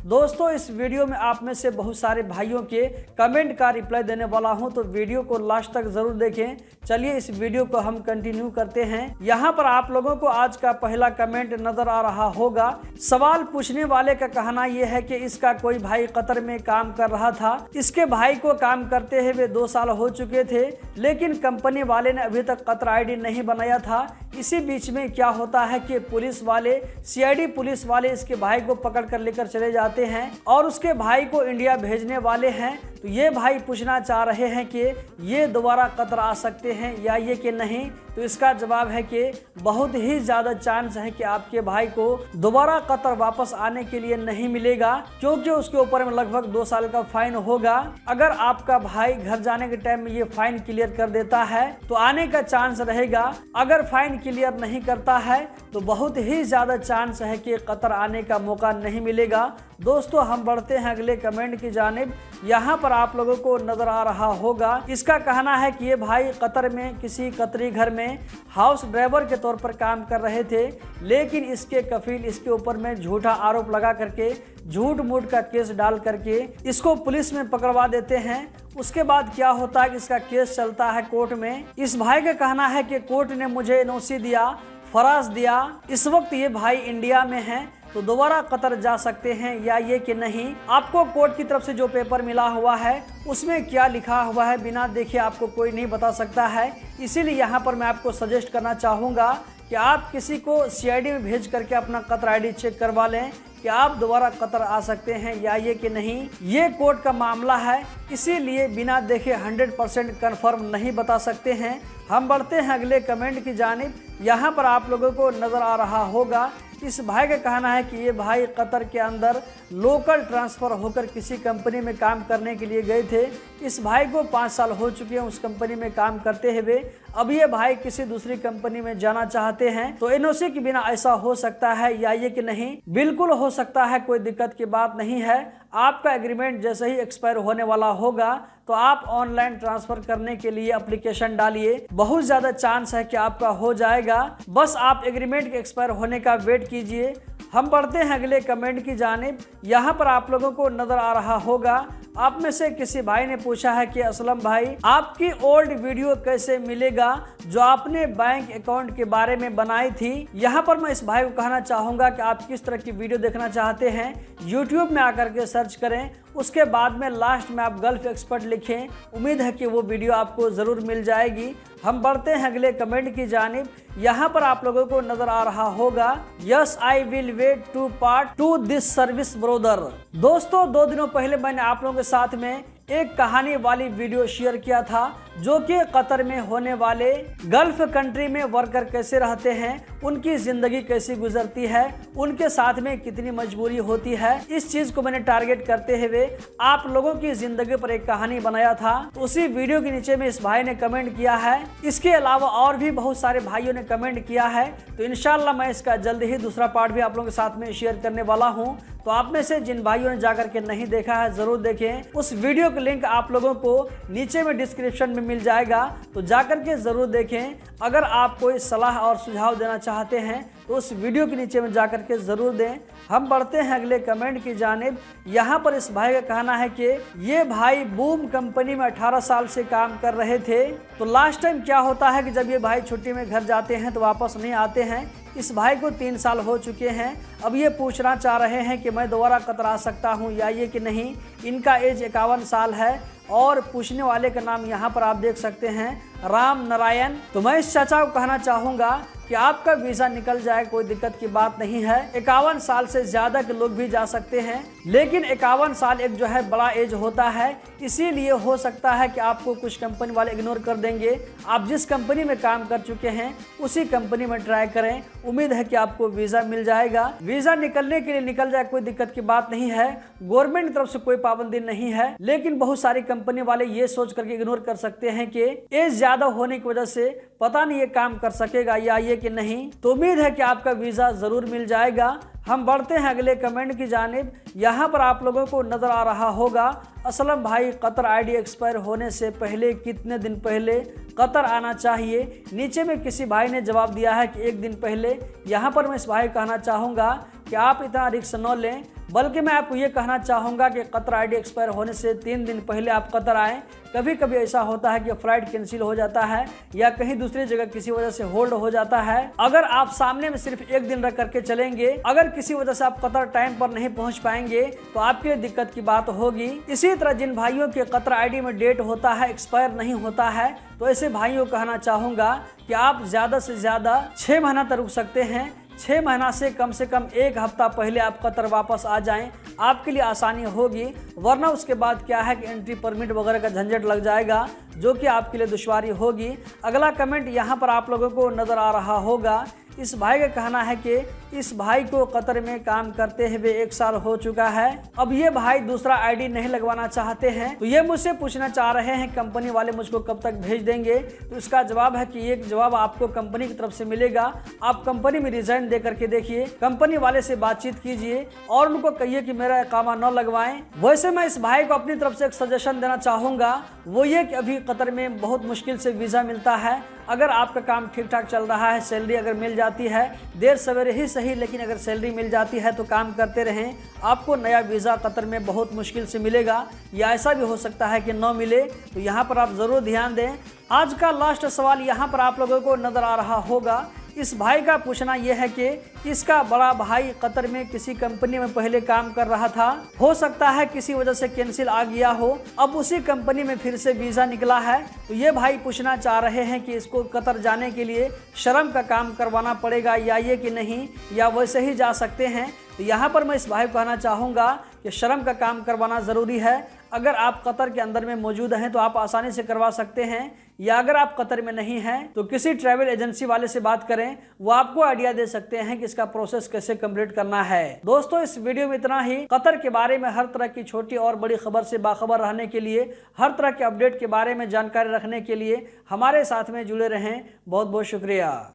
दोस्तों इस वीडियो में आप में से बहुत सारे भाइयों के कमेंट का रिप्लाई देने वाला हूं, तो वीडियो को लास्ट तक जरूर देखें। चलिए इस वीडियो को हम कंटिन्यू करते हैं। यहां पर आप लोगों को आज का पहला कमेंट नजर आ रहा होगा। सवाल पूछने वाले का कहना यह है कि इसका कोई भाई कतर में काम कर रहा था। इसके भाई को काम करते हुए 2 साल हो चुके थे, लेकिन कंपनी वाले ने अभी तक कतर आईडी नहीं बनाया था। इसी बीच में क्या होता है कि पुलिस वाले, सीआईडी पुलिस वाले इसके भाई को पकड़ कर लेकर चले जाते हैं और उसके भाई को इंडिया भेजने वाले हैं। तो ये भाई पूछना चाह रहे हैं कि ये दोबारा कतर आ सकते हैं या ये कि नहीं। तो इसका जवाब है कि बहुत ही ज़्यादा चांस है कि आपके भाई को दोबारा कतर वापस आने के लिए नहीं मिलेगा, क्योंकि उसके ऊपर में लगभग 2 साल का फाइन होगा। अगर आपका भाई घर जाने के टाइम में ये फाइन क्लियर कर देता है तो आने का चांस रहेगा। अगर फाइन क्लियर नहीं करता है तो बहुत ही ज़्यादा चांस है कि कतर आने का मौका नहीं मिलेगा। दोस्तों हम बढ़ते हैं अगले कमेंट की जानिब। यहाँ पर आप लोगों को नजर आ रहा होगा, इसका कहना है कि ये भाई कतर में किसी कतरी घर में हाउस ड्राइवर के तौर पर काम कर रहे थे, लेकिन इसके कफील इसके ऊपर में झूठा आरोप लगा करके, झूठ मूठ का केस डाल करके इसको पुलिस में पकड़वा देते हैं। उसके बाद क्या होता है कि इसका केस चलता है कोर्ट में। इस भाई का कहना है कि कोर्ट ने मुझे एनओसी दिया, फराज दिया। इस वक्त ये भाई इंडिया में है, तो दोबारा कतर जा सकते हैं या ये कि नहीं। आपको कोर्ट की तरफ से जो पेपर मिला हुआ है उसमें क्या लिखा हुआ है बिना देखे आपको कोई नहीं बता सकता है। इसीलिए यहाँ पर मैं आपको सजेस्ट करना चाहूँगा कि आप किसी को सीआईडी में भेज करके अपना कतर आईडी चेक करवा लें कि आप दोबारा कतर आ सकते हैं या ये कि नहीं। ये कोर्ट का मामला है, इसीलिए बिना देखे 100% कन्फर्म नहीं बता सकते हैं। हम बढ़ते हैं अगले कमेंट की जानिब। यहाँ पर आप लोगों को नज़र आ रहा होगा, इस भाई का कहना है कि ये भाई कतर के अंदर लोकल ट्रांसफ़र होकर किसी कंपनी में काम करने के लिए गए थे। इस भाई को 5 साल हो चुके हैं उस कंपनी में काम करते हुए। अब ये भाई किसी दूसरी कंपनी में जाना चाहते हैं, तो एनओसी के बिना ऐसा हो सकता है या ये कि नहीं? बिल्कुल हो सकता है, कोई दिक्कत की बात नहीं है। आपका एग्रीमेंट जैसे ही एक्सपायर होने वाला होगा तो आप ऑनलाइन ट्रांसफर करने के लिए एप्लीकेशन डालिए। बहुत ज़्यादा चांस है कि आपका हो जाएगा। बस आप एग्रीमेंट के एक्सपायर होने का वेट कीजिए। हम बढ़ते हैं अगले कमेंट की जानिब। यहाँ पर आप लोगों को नजर आ रहा होगा, आप में से किसी भाई ने पूछा है कि असलम भाई आपकी ओल्ड वीडियो कैसे मिलेगा जो आपने बैंक अकाउंट के बारे में बनाई थी। यहाँ पर मैं इस भाई को कहना चाहूँगा कि आप किस तरह की वीडियो देखना चाहते हैं, यूट्यूब में आकर के सर्च करें। उसके बाद में लास्ट में आप गल्फ एक्सपर्ट लिखें। उम्मीद है कि वो वीडियो आपको ज़रूर मिल जाएगी। हम बढ़ते हैं अगले कमेंट की जानिब। यहाँ पर आप लोगों को नजर आ रहा होगा, yes I will wait to part two this service brother. दोस्तों 2 दिनों पहले मैंने आप लोगों के साथ में एक कहानी वाली वीडियो शेयर किया था, जो कि कतर में होने वाले गल्फ कंट्री में वर्कर कैसे रहते हैं, उनकी जिंदगी कैसी गुजरती है, उनके साथ में कितनी मजबूरी होती है। इस चीज को मैंने टारगेट करते हुए आप लोगों की जिंदगी पर एक कहानी बनाया था। तो उसी वीडियो के नीचे में इस भाई ने कमेंट किया है। इसके अलावा और भी बहुत सारे भाइयों ने कमेंट किया है। तो इंशाल्लाह मैं इसका जल्द ही दूसरा पार्ट भी आप लोगों के साथ में शेयर करने वाला हूँ। तो आप में से जिन भाइयों ने जाकर के नहीं देखा है जरूर देखें। उस वीडियो का लिंक आप लोगों को नीचे में डिस्क्रिप्शन में मिल जाएगा, तो जाकर के जरूर देखें। अगर आप कोई सलाह और सुझाव देना चाहते हैं तो उस वीडियो के नीचे में जाकर के जरूर दें। हम बढ़ते हैं अगले कमेंट की जानिब। यहाँ पर इस भाई का कहना है कि ये भाई बूम कंपनी में 18 साल से काम कर रहे थे। तो लास्ट टाइम क्या होता है कि जब ये भाई छुट्टी में घर जाते हैं तो वापस नहीं आते हैं। इस भाई को 3 साल हो चुके हैं। अब ये पूछना चाह रहे हैं कि मैं दोबारा कतर आ सकता हूँ या ये कि नहीं। इनका एज 51 साल है और पूछने वाले का नाम यहाँ पर आप देख सकते हैं, राम नारायण। तो मैं इस चाचा को कहना चाहूँगा कि आपका वीज़ा निकल जाए, कोई दिक्कत की बात नहीं है। 51 साल से ज़्यादा के लोग भी जा सकते हैं, लेकिन 51 साल एक जो है बड़ा एज होता है। इसीलिए हो सकता है कि आपको कुछ कंपनी वाले इग्नोर कर देंगे। आप जिस कंपनी में काम कर चुके हैं उसी कंपनी में ट्राई करें। उम्मीद है कि आपको वीज़ा मिल जाएगा। वीज़ा निकलने के लिए निकल जाए, कोई दिक्कत की बात नहीं है। गवर्नमेंट की तरफ से कोई पाबंदी नहीं है, लेकिन बहुत सारी कंपनी वाले ये सोच करके इग्नोर कर सकते हैं कि एज ज़्यादा होने की वजह से पता नहीं ये काम कर सकेगा या ये कि नहीं। तो उम्मीद है कि आपका वीज़ा ज़रूर मिल जाएगा। हम बढ़ते हैं अगले कमेंट की जानिब। यहाँ पर आप लोगों को नज़र आ रहा होगा, असलम भाई कतर आईडी एक्सपायर होने से पहले कितने दिन पहले कतर आना चाहिए। नीचे में किसी भाई ने जवाब दिया है कि 1 दिन पहले। यहाँ पर मैं इस भाई को कहना चाहूँगा कि आप इतना रिस्क न लें, बल्कि मैं आपको ये कहना चाहूँगा कि कतर आईडी एक्सपायर होने से 3 दिन पहले आप कतर आएँ। कभी कभी ऐसा होता है कि फ्लाइट कैंसिल हो जाता है या कहीं दूसरी जगह किसी वजह से होल्ड हो जाता है। अगर आप सामने में सिर्फ 1 दिन रख करके चलेंगे, अगर किसी वजह से आप कतर टाइम पर नहीं पहुंच पाएंगे तो आपके लिए दिक्कत की बात होगी। इसी तरह जिन भाइयों के कतर आईडी में डेट होता है, एक्सपायर नहीं होता है, तो ऐसे भाइयों को कहना चाहूँगा कि आप ज़्यादा से ज़्यादा 6 महीना तक रुक सकते हैं। 6 महीना से कम 1 हफ्ता पहले आप कतर वापस आ जाएं, आपके लिए आसानी होगी। वरना उसके बाद क्या है कि एंट्री परमिट वगैरह का झंझट लग जाएगा, जो कि आपके लिए दुश्वारी होगी। अगला कमेंट यहाँ पर आप लोगों को नज़र आ रहा होगा। इस भाई का कहना है कि इस भाई को कतर में काम करते हुए 1 साल हो चुका है। अब ये भाई दूसरा आईडी नहीं लगवाना चाहते हैं, तो ये मुझसे पूछना चाह रहे हैं कंपनी वाले मुझको कब तक भेज देंगे। तो इसका जवाब है कि ये जवाब आपको कंपनी की तरफ से मिलेगा। आप कंपनी में रिजाइन दे करके देखिए, कंपनी वाले से बातचीत कीजिए और उनको कहिए कि मेरा इकामा न लगवाएं। वैसे मैं इस भाई को अपनी तरफ से एक सजेशन देना चाहूँगा, वो ये कि अभी कतर में बहुत मुश्किल से वीज़ा मिलता है। अगर आपका काम ठीक ठाक चल रहा है, सैलरी अगर मिल जाती है, देर सवेरे ही सही, लेकिन अगर सैलरी मिल जाती है तो काम करते रहें। आपको नया वीज़ा कतर में बहुत मुश्किल से मिलेगा, या ऐसा भी हो सकता है कि न मिले। तो यहाँ पर आप ज़रूर ध्यान दें। आज का लास्ट सवाल यहाँ पर आप लोगों को नज़र आ रहा होगा। इस भाई का पूछना यह है कि इसका बड़ा भाई कतर में किसी कंपनी में पहले काम कर रहा था, हो सकता है किसी वजह से कैंसिल आ गया हो, अब उसी कंपनी में फिर से वीज़ा निकला है। तो ये भाई पूछना चाह रहे हैं कि इसको कतर जाने के लिए श्रम का काम करवाना पड़ेगा या ये कि नहीं, या वैसे ही जा सकते हैं। तो यहाँ पर मैं इस भाई को कहना चाहूँगा कि श्रम का काम करवाना ज़रूरी है। अगर आप कतर के अंदर में मौजूद हैं तो आप आसानी से करवा सकते हैं, या अगर आप कतर में नहीं हैं तो किसी ट्रैवल एजेंसी वाले से बात करें, वो आपको आइडिया दे सकते हैं कि इसका प्रोसेस कैसे कंप्लीट करना है। दोस्तों, इस वीडियो में इतना ही। कतर के बारे में हर तरह की छोटी और बड़ी खबर से बाखबर रहने के लिए, हर तरह के अपडेट के बारे में जानकारी रखने के लिए हमारे साथ में जुड़े रहें। बहुत बहुत शुक्रिया।